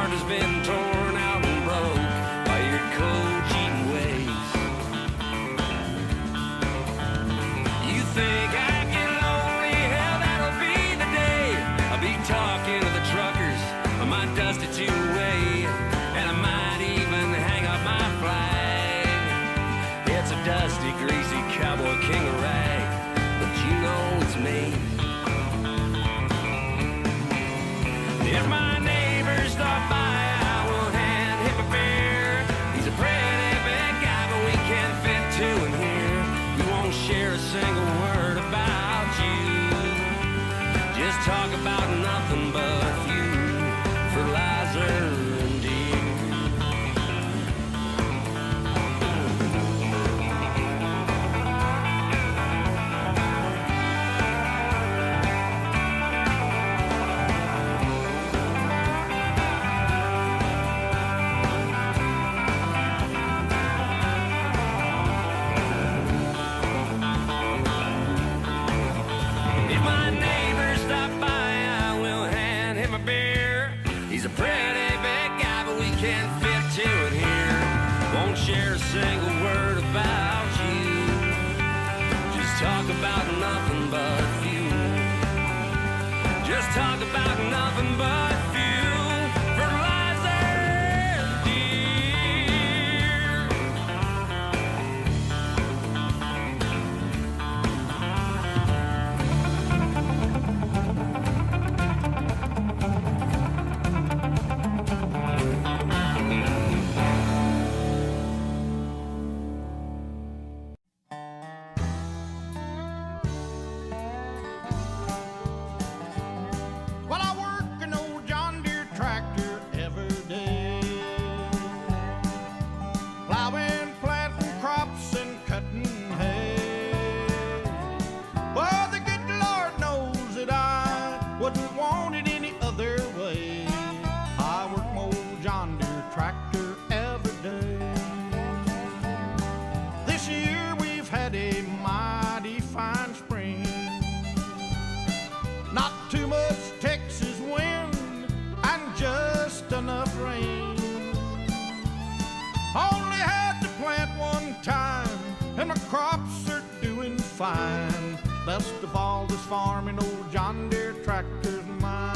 heart has been torn out and broke by your cold, cheating ways. You think I get lonely? Hell, that'll be the day. I'll be talking to the truckers. I might dust it you away, and I might even hang up my flag. It's a dusty, greasy cowboy king of rag, but you know it's me. If my neighbors stop by, I will hand him a beer. He's a pretty big guy, but we can't fit two in here. We won't share a single word about you. Just talk about nothing but you, fertilizer and deer. He's a pretty big guy, but we can't fit two in here. Won't share a single word about you. Just talk about nothing but fuel. Just talk about nothing but fuel. Fertilizer, dear. Wouldn't want it any other way. I work my old John Deere tractor every day. This year we've had a mighty fine spring. Not too much Texas wind and just enough rain. Only had to plant one time and my crops are doing fine. Best of all, this farming old John Deere tractor's mine.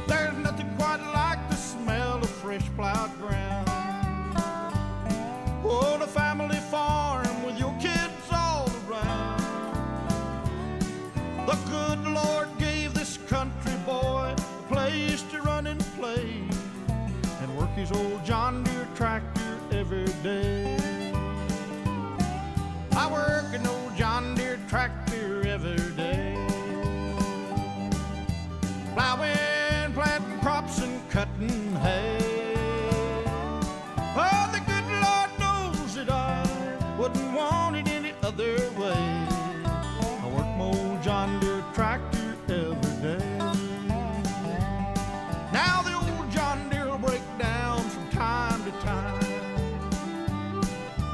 There's nothing quite like the smell of fresh plowed ground. On a family farm with your kids all around. The good Lord gave this country boy a place to run and play and work his old John Deere tractor every day. I work an old John Deere tractor every day. Plowing, planting crops and cutting hay. Oh, the good Lord knows that I wouldn't want it any other way. I work my old John Deere tractor every day. Now the old John Deere will break down from time to time.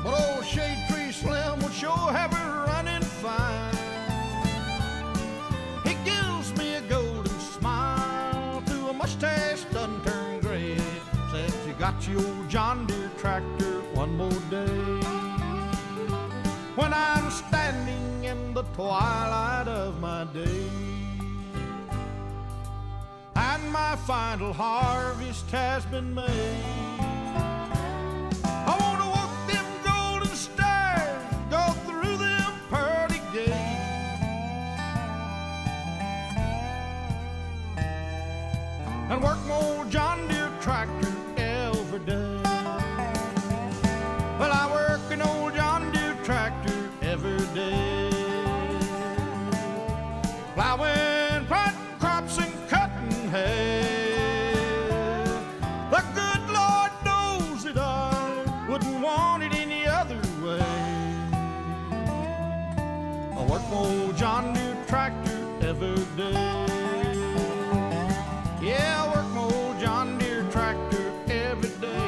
But old Shade Tree Slim will sure have her running fine. He gives me a golden smile through a mustache done turned gray. Says you got your old John Deere tractor one more day. When I'm standing in the twilight of my day and my final harvest has been made, I want to walk them golden stairs, go through them pearly gates, and work my old John Deere tractor every day. Well, I work an old John Deere tractor every day. Plowing, planting crops and cutting hay. The good Lord knows that I wouldn't want it any other way. I work my old John Deere tractor every day. Yeah, I work my old John Deere tractor every day.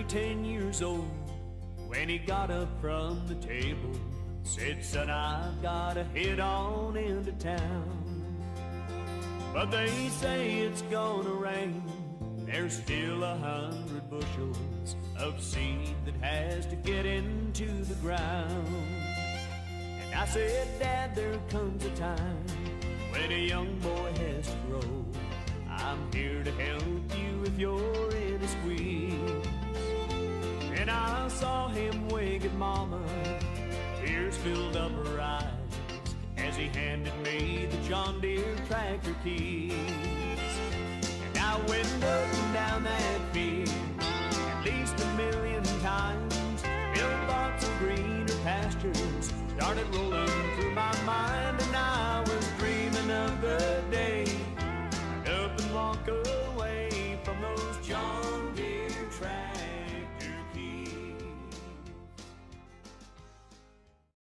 barely 10 years old when he got up from the table. Said, son, I've gotta head on into town. But they say it's gonna rain. There's still 100 bushels of seed that has to get into the ground. And I said, Dad, there comes a time when a young boy has to grow. I'm here to help you if you're in a squeeze. And I saw him wink at Mama, tears filled up her eyes as he handed me the John Deere tractor keys. And I went up and down that field at least 1,000,000 times. Built thoughts of greener pastures started rolling through my mind, and I